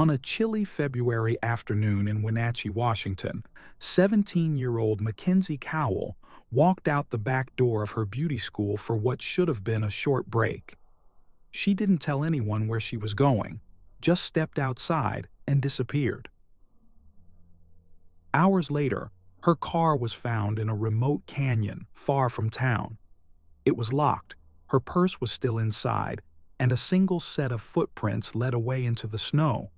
On a chilly February afternoon in Wenatchee, Washington, 17-year-old Mackenzie Cowell walked out the back door of her beauty school for what should have been a short break. She didn't tell anyone where she was going, just stepped outside and disappeared. Hours later, her car was found in a remote canyon far from town. It was locked, her purse was still inside, and a single set of footprints led away into the snow.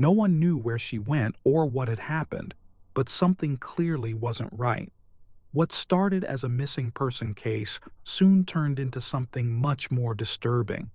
No one knew where she went or what had happened, but something clearly wasn't right. What started as a missing person case soon turned into something much more disturbing.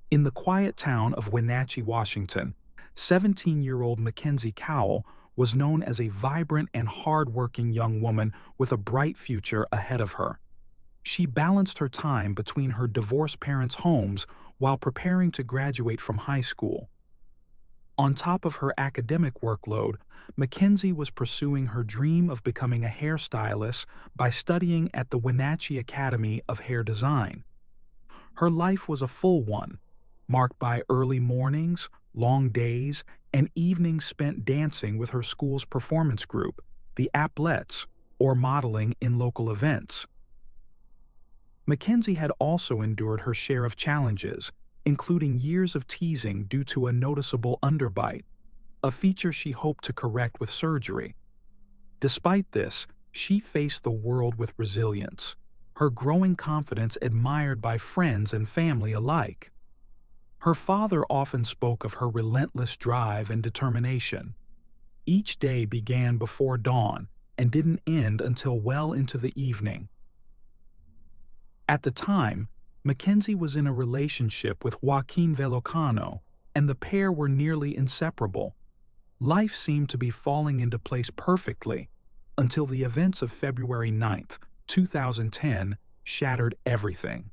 In the quiet town of Wenatchee, Washington, 17-year-old Mackenzie Cowell was known as a vibrant and hard-working young woman with a bright future ahead of her. She balanced her time between her divorced parents' homes while preparing to graduate from high school. On top of her academic workload, Mackenzie was pursuing her dream of becoming a hairstylist by studying at the Wenatchee Academy of Hair Design. Her life was a full one, marked by early mornings, long days, and evenings spent dancing with her school's performance group, the Applettes, or modeling in local events. Mackenzie had also endured her share of challenges, including years of teasing due to a noticeable underbite, a feature she hoped to correct with surgery. Despite this, she faced the world with resilience, her growing confidence admired by friends and family alike. Her father often spoke of her relentless drive and determination. Each day began before dawn and didn't end until well into the evening. At the time, Mackenzie was in a relationship with Joaquin Velocano, and the pair were nearly inseparable. Life seemed to be falling into place perfectly until the events of February 9th, 2010, shattered everything.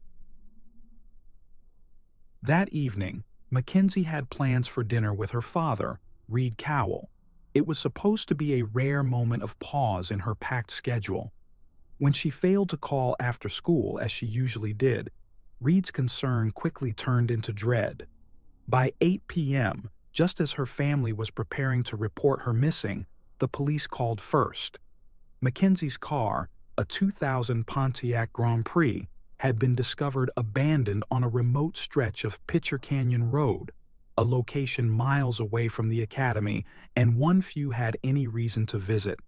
That evening, Mackenzie had plans for dinner with her father, Reed Cowell. It was supposed to be a rare moment of pause in her packed schedule. When she failed to call after school, as she usually did, Reed's concern quickly turned into dread. By 8 p.m., just as her family was preparing to report her missing, the police called first. Mackenzie's car, a 2000 Pontiac Grand Prix, had been discovered abandoned on a remote stretch of Pitcher Canyon Road, a location miles away from the academy and one few had any reason to visit.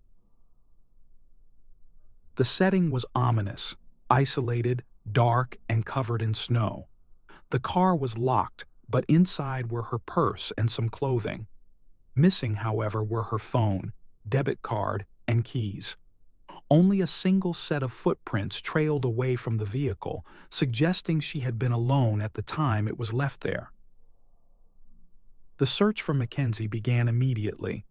The setting was ominous, isolated, dark, and covered in snow. The car was locked, but inside were her purse and some clothing. Missing, however, were her phone, debit card, and keys. Only a single set of footprints trailed away from the vehicle, suggesting she had been alone at the time it was left there. The search for Mackenzie began immediately.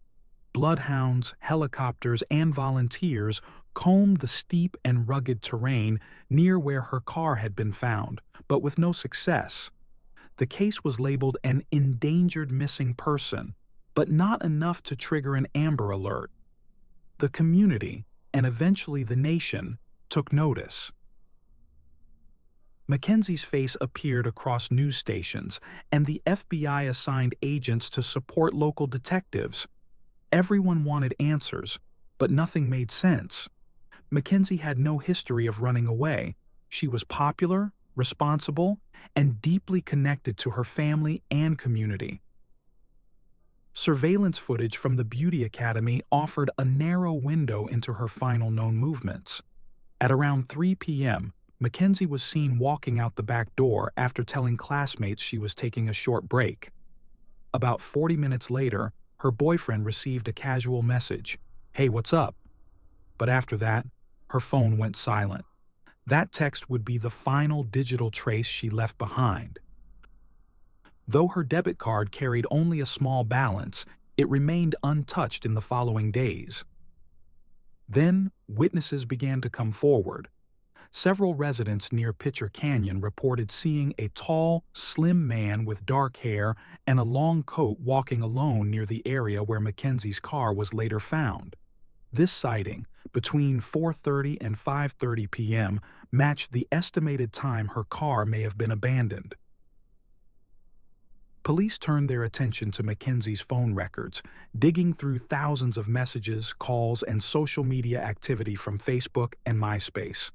Bloodhounds, helicopters, and volunteers combed the steep and rugged terrain near where her car had been found, but with no success. The case was labeled an endangered missing person, but not enough to trigger an Amber Alert. The community, and eventually the nation, took notice. Mackenzie's face appeared across news stations, and the FBI assigned agents to support local detectives. Everyone wanted answers, but nothing made sense. Mackenzie had no history of running away. She was popular, responsible, and deeply connected to her family and community. Surveillance footage from the Beauty Academy offered a narrow window into her final known movements. At around 3 p.m., Mackenzie was seen walking out the back door after telling classmates she was taking a short break. About 40 minutes later, her boyfriend received a casual message, "Hey, what's up?" But after that, her phone went silent. That text would be the final digital trace she left behind. Though her debit card carried only a small balance, it remained untouched in the following days. Then, witnesses began to come forward. Several residents near Pitcher Canyon reported seeing a tall, slim man with dark hair and a long coat walking alone near the area where Mackenzie's car was later found. This sighting, between 4:30 and 5:30 p.m., matched the estimated time her car may have been abandoned. Police turned their attention to Mackenzie's phone records, digging through thousands of messages, calls, and social media activity from Facebook and MySpace.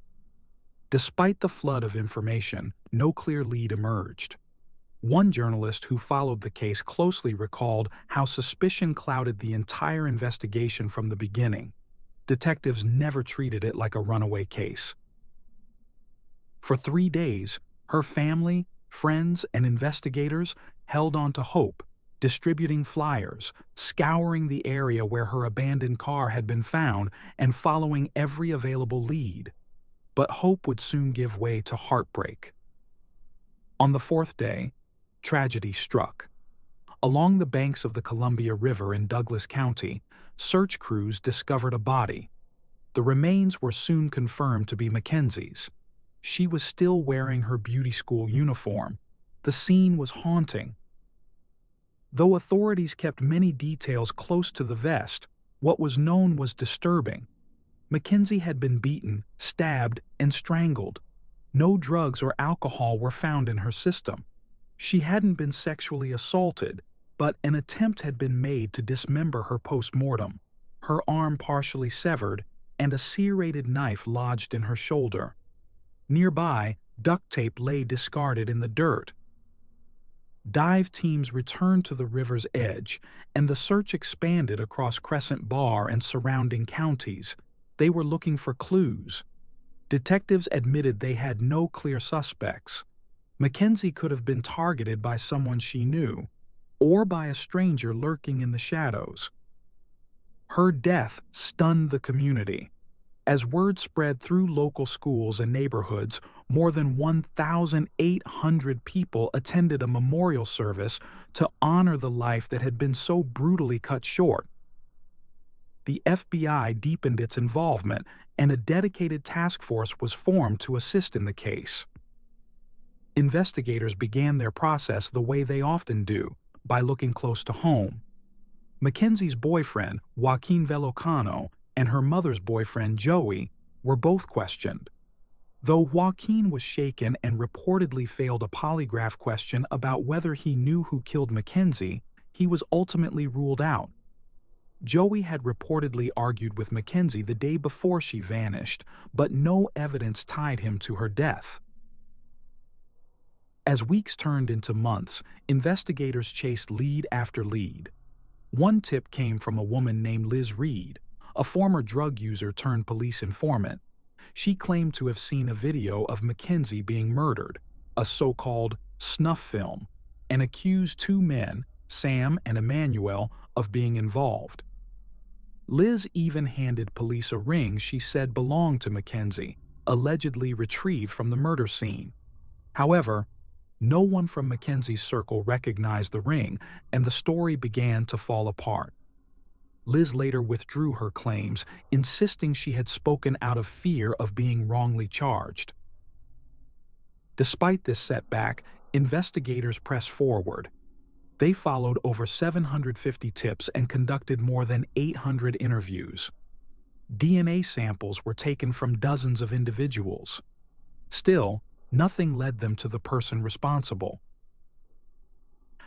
Despite the flood of information, no clear lead emerged. One journalist who followed the case closely recalled how suspicion clouded the entire investigation from the beginning. Detectives never treated it like a runaway case. For 3 days, her family, friends, and investigators held on to hope, distributing flyers, scouring the area where her abandoned car had been found, and following every available lead. But hope would soon give way to heartbreak. On the 4th day, tragedy struck. Along the banks of the Columbia River in Douglas County, search crews discovered a body. The remains were soon confirmed to be Mackenzie's. She was still wearing her beauty school uniform. The scene was haunting. Though authorities kept many details close to the vest, what was known was disturbing. Mackenzie had been beaten, stabbed, and strangled. No drugs or alcohol were found in her system. She hadn't been sexually assaulted, but an attempt had been made to dismember her post-mortem, her arm partially severed, and a serrated knife lodged in her shoulder. Nearby, duct tape lay discarded in the dirt. Dive teams returned to the river's edge, and the search expanded across Crescent Bar and surrounding counties. They were looking for clues. Detectives admitted they had no clear suspects. Mackenzie could have been targeted by someone she knew, or by a stranger lurking in the shadows. Her death stunned the community. As word spread through local schools and neighborhoods, more than 1,800 people attended a memorial service to honor the life that had been so brutally cut short. The FBI deepened its involvement, and a dedicated task force was formed to assist in the case. Investigators began their process the way they often do, by looking close to home. Mackenzie's boyfriend, Joaquin Velocano, and her mother's boyfriend, Joey, were both questioned. Though Joaquin was shaken and reportedly failed a polygraph question about whether he knew who killed Mackenzie, he was ultimately ruled out. Joey had reportedly argued with Mackenzie the day before she vanished, but no evidence tied him to her death. As weeks turned into months, investigators chased lead after lead. One tip came from a woman named Liz Reed, a former drug user turned police informant. She claimed to have seen a video of Mackenzie being murdered, a so-called snuff film, and accused 2 men, Sam and Emmanuel, of being involved. Liz even handed police a ring she said belonged to Mackenzie, allegedly retrieved from the murder scene. However, no one from Mackenzie's circle recognized the ring, and the story began to fall apart. Liz later withdrew her claims, insisting she had spoken out of fear of being wrongly charged. Despite this setback, investigators pressed forward. They followed over 750 tips and conducted more than 800 interviews. DNA samples were taken from dozens of individuals. Still, nothing led them to the person responsible.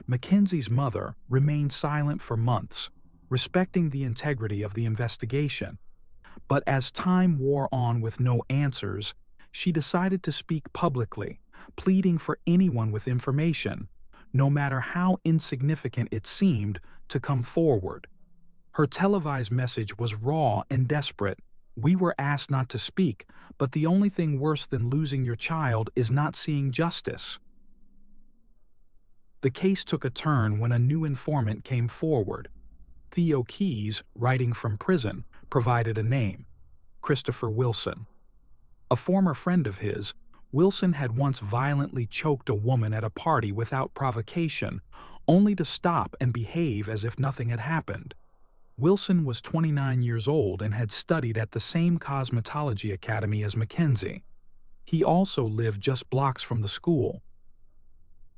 Mackenzie's mother remained silent for months, respecting the integrity of the investigation. But as time wore on with no answers, she decided to speak publicly, pleading for anyone with information, no matter how insignificant it seemed, to come forward. Her televised message was raw and desperate. "We were asked not to speak, but the only thing worse than losing your child is not seeing justice." the case took a turn when a new informant came forward. Theo Keyes, writing from prison, provided a name: Christopher Wilson. A former friend of his, Wilson had once violently choked a woman at a party without provocation, only to stop and behave as if nothing had happened. Wilson was 29 years old and had studied at the same cosmetology academy as Mackenzie. He also lived just blocks from the school.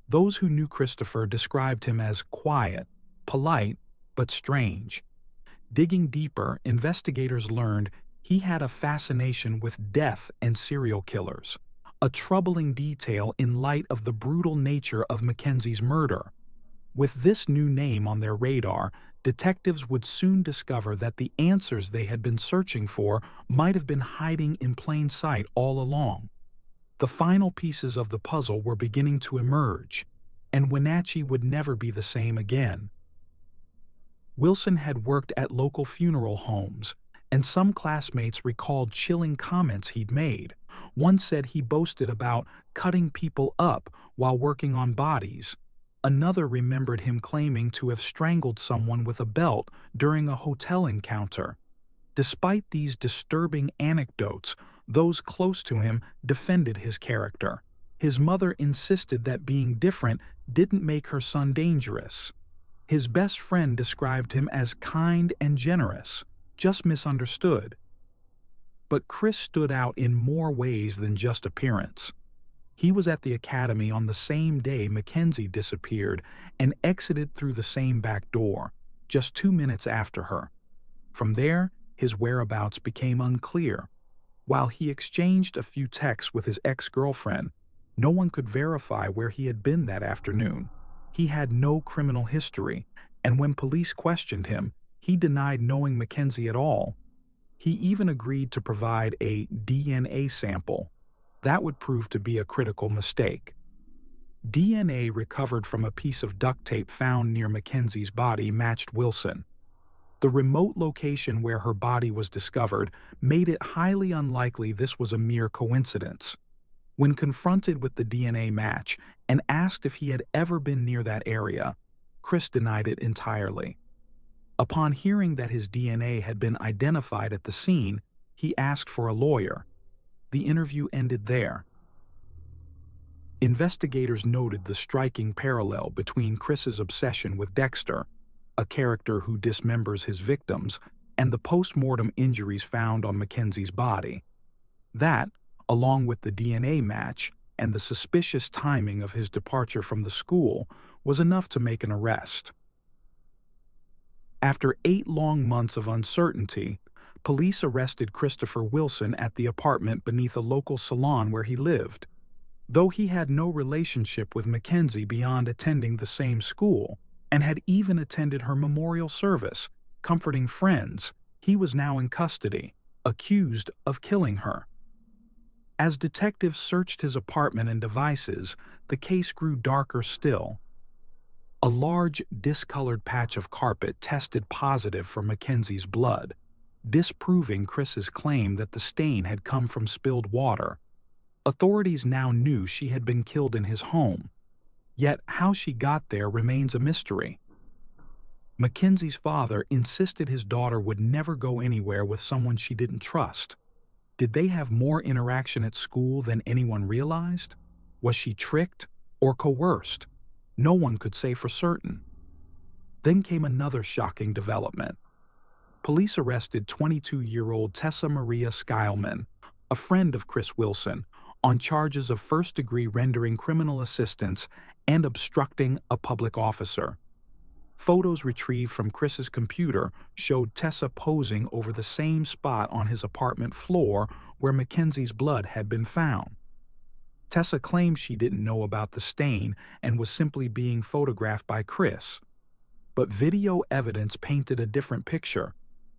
Those who knew Christopher described him as quiet, polite, but strange. Digging deeper, investigators learned he had a fascination with death and serial killers, a troubling detail in light of the brutal nature of Mackenzie's murder. With this new name on their radar, detectives would soon discover that the answers they had been searching for might have been hiding in plain sight all along. The final pieces of the puzzle were beginning to emerge, and Wenatchee would never be the same again. Wilson had worked at local funeral homes, and some classmates recalled chilling comments he'd made. One said he boasted about cutting people up while working on bodies. Another remembered him claiming to have strangled someone with a belt during a hotel encounter. Despite these disturbing anecdotes, those close to him defended his character. His mother insisted that being different didn't make her son dangerous. His best friend described him as kind and generous, just misunderstood. But Chris stood out in more ways than just appearance. He was at the academy on the same day Mackenzie disappeared and exited through the same back door, just 2 minutes after her. From there, his whereabouts became unclear. While he exchanged a few texts with his ex-girlfriend, no one could verify where he had been that afternoon. He had no criminal history, and when police questioned him, he denied knowing Mackenzie at all. He even agreed to provide a DNA sample. That would prove to be a critical mistake. DNA recovered from a piece of duct tape found near Mackenzie's body matched Wilson. The remote location where her body was discovered made it highly unlikely this was a mere coincidence. When confronted with the DNA match and asked if he had ever been near that area, Chris denied it entirely. Upon hearing that his DNA had been identified at the scene, he asked for a lawyer. The interview ended there. Investigators noted the striking parallel between Chris's obsession with Dexter, a character who dismembers his victims, and the post-mortem injuries found on Mackenzie's body. That, along with the DNA match and the suspicious timing of his departure from the school, was enough to make an arrest. After 8 long months of uncertainty, police arrested Christopher Wilson at the apartment beneath a local salon where he lived. Though he had no relationship with Mackenzie beyond attending the same school, and had even attended her memorial service, comforting friends, he was now in custody, accused of killing her. As detectives searched his apartment and devices, the case grew darker still. A large, discolored patch of carpet tested positive for Mackenzie's blood, disproving Chris's claim that the stain had come from spilled water. Authorities now knew she had been killed in his home, yet how she got there remains a mystery. Mackenzie's father insisted his daughter would never go anywhere with someone she didn't trust. Did they have more interaction at school than anyone realized? Was she tricked or coerced? No one could say for certain. Then came another shocking development. Police arrested 22-year-old Tessa Maria Skylman, a friend of Chris Wilson, on charges of first-degree rendering criminal assistance and obstructing a public officer. Photos retrieved from Chris's computer showed Tessa posing over the same spot on his apartment floor where Mackenzie's blood had been found. Tessa claimed she didn't know about the stain and was simply being photographed by Chris. But video evidence painted a different picture.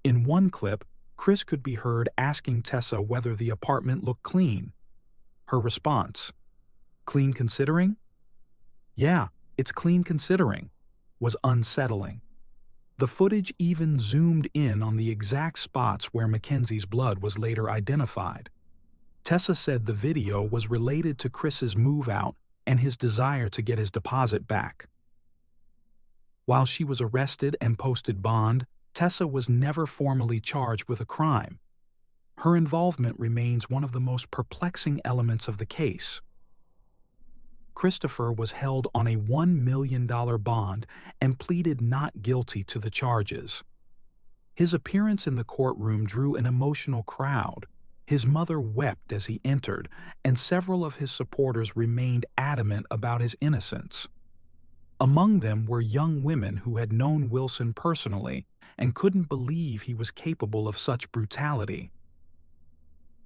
In one clip, Chris could be heard asking Tessa whether the apartment looked clean. Her response, "Clean considering?" "Yeah, it's clean considering," was unsettling. The footage even zoomed in on the exact spots where Mackenzie's blood was later identified. Tessa said the video was related to Chris's move out and his desire to get his deposit back. While she was arrested and posted bond, Tessa was never formally charged with a crime. Her involvement remains one of the most perplexing elements of the case. Christopher was held on a $1 million bond and pleaded not guilty to the charges. His appearance in the courtroom drew an emotional crowd. His mother wept as he entered, and several of his supporters remained adamant about his innocence. Among them were young women who had known Wilson personally and couldn't believe he was capable of such brutality.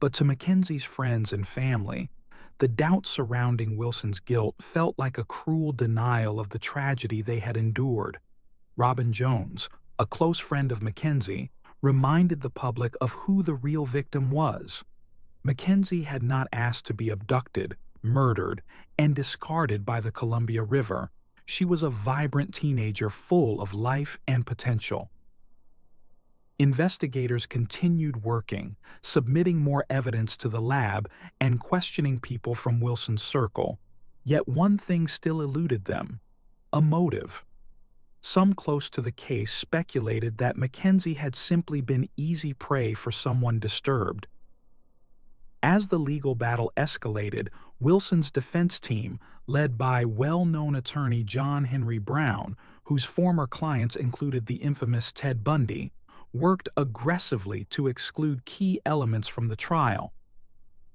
But to Mackenzie's friends and family, the doubt surrounding Wilson's guilt felt like a cruel denial of the tragedy they had endured. Robin Jones, a close friend of Mackenzie, reminded the public of who the real victim was. Mackenzie had not asked to be abducted, murdered, and discarded by the Columbia River. She was a vibrant teenager full of life and potential. Investigators continued working, submitting more evidence to the lab and questioning people from Wilson's circle. Yet one thing still eluded them: a motive. Some close to the case speculated that Mackenzie had simply been easy prey for someone disturbed. As the legal battle escalated, Wilson's defense team, led by well-known attorney John Henry Brown, whose former clients included the infamous Ted Bundy, worked aggressively to exclude key elements from the trial.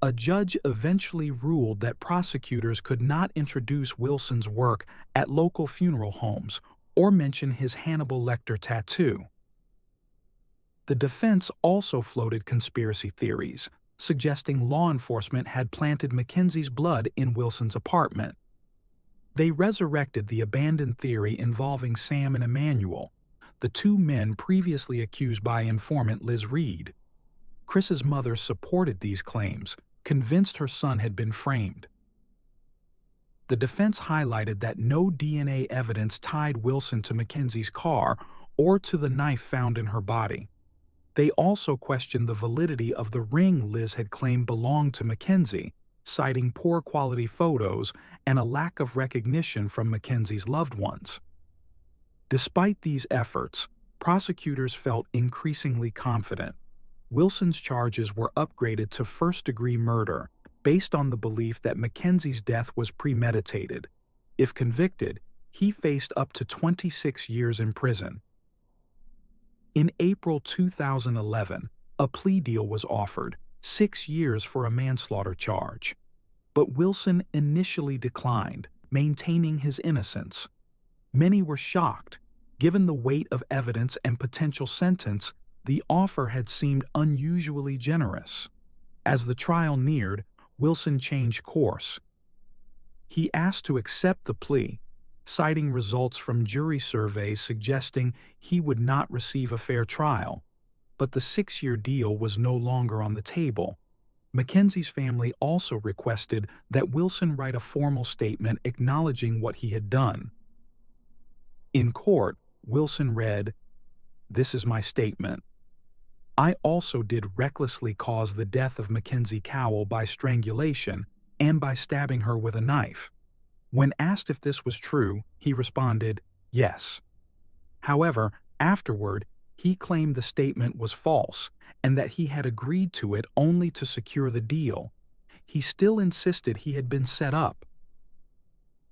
A judge eventually ruled that prosecutors could not introduce Wilson's work at local funeral homes or mention his Hannibal Lecter tattoo. The defense also floated conspiracy theories, suggesting law enforcement had planted Mackenzie's blood in Wilson's apartment. They resurrected the abandoned theory involving Sam and Emmanuel, the two men previously accused by informant Liz Reed. Chris's mother supported these claims, convinced her son had been framed. The defense highlighted that no DNA evidence tied Wilson to Mackenzie's car or to the knife found in her body. They also questioned the validity of the ring Liz had claimed belonged to Mackenzie, citing poor quality photos and a lack of recognition from Mackenzie's loved ones. Despite these efforts, prosecutors felt increasingly confident. Wilson's charges were upgraded to first-degree murder, based on the belief that Mackenzie's death was premeditated. If convicted, he faced up to 26 years in prison. In April 2011, a plea deal was offered, 6 years for a manslaughter charge. But Wilson initially declined, maintaining his innocence. Many were shocked. Given the weight of evidence and potential sentence, the offer had seemed unusually generous. As the trial neared, Wilson changed course. He asked to accept the plea, citing results from jury surveys suggesting he would not receive a fair trial. But the 6-year deal was no longer on the table. Mackenzie's family also requested that Wilson write a formal statement acknowledging what he had done. In court, Wilson read, "This is my statement. I also did recklessly cause the death of Mackenzie Cowell by strangulation and by stabbing her with a knife." When asked if this was true, he responded, "Yes." However, afterward, he claimed the statement was false and that he had agreed to it only to secure the deal. He still insisted he had been set up.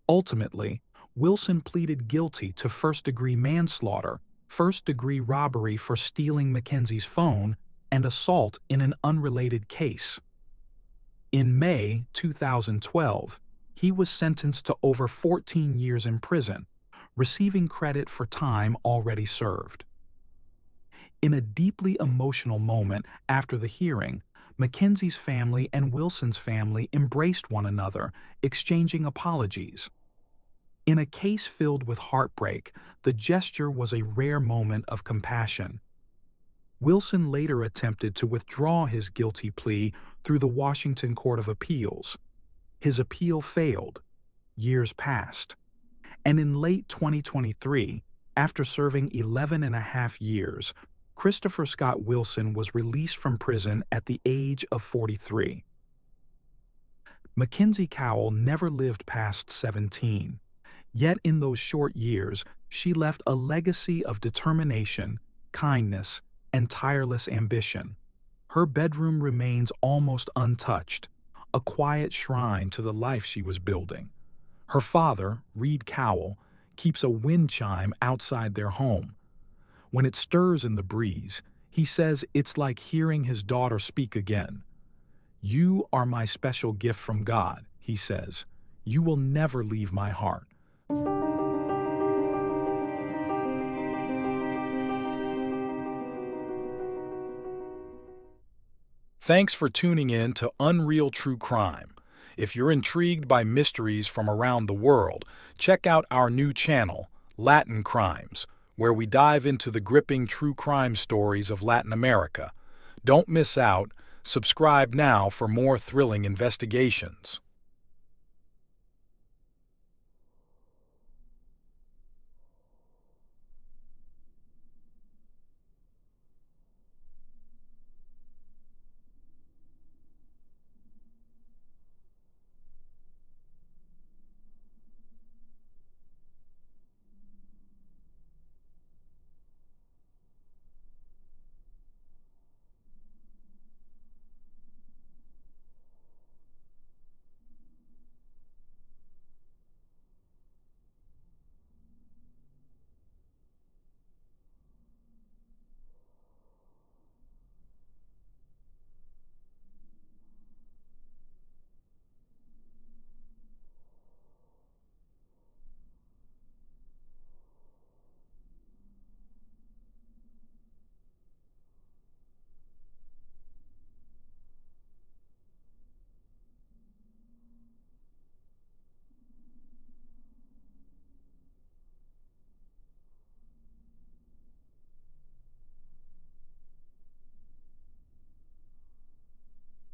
Ultimately, Wilson pleaded guilty to first-degree manslaughter, first-degree robbery for stealing Mackenzie's phone, and assault in an unrelated case. In May 2012, he was sentenced to over 14 years in prison, receiving credit for time already served. In a deeply emotional moment after the hearing, Mackenzie's family and Wilson's family embraced one another, exchanging apologies. In a case filled with heartbreak, the gesture was a rare moment of compassion. Wilson later attempted to withdraw his guilty plea through the Washington Court of Appeals. His appeal failed. Years passed. And in late 2023, after serving 11.5 years, Christopher Scott Wilson was released from prison at the age of 43. Mackenzie Cowell never lived past 17. Yet in those short years, she left a legacy of determination, kindness, and tireless ambition. Her bedroom remains almost untouched, a quiet shrine to the life she was building. Her father, Reed Cowell, keeps a wind chime outside their home. When it stirs in the breeze, he says it's like hearing his daughter speak again. "You are my special gift from God," he says. "You will never leave my heart." Thanks for tuning in to Unreal True Crime. If you're intrigued by mysteries from around the world, check out our new channel, Latin Crimes, where we dive into the gripping true crime stories of Latin America. Don't miss out. Subscribe now for more thrilling investigations.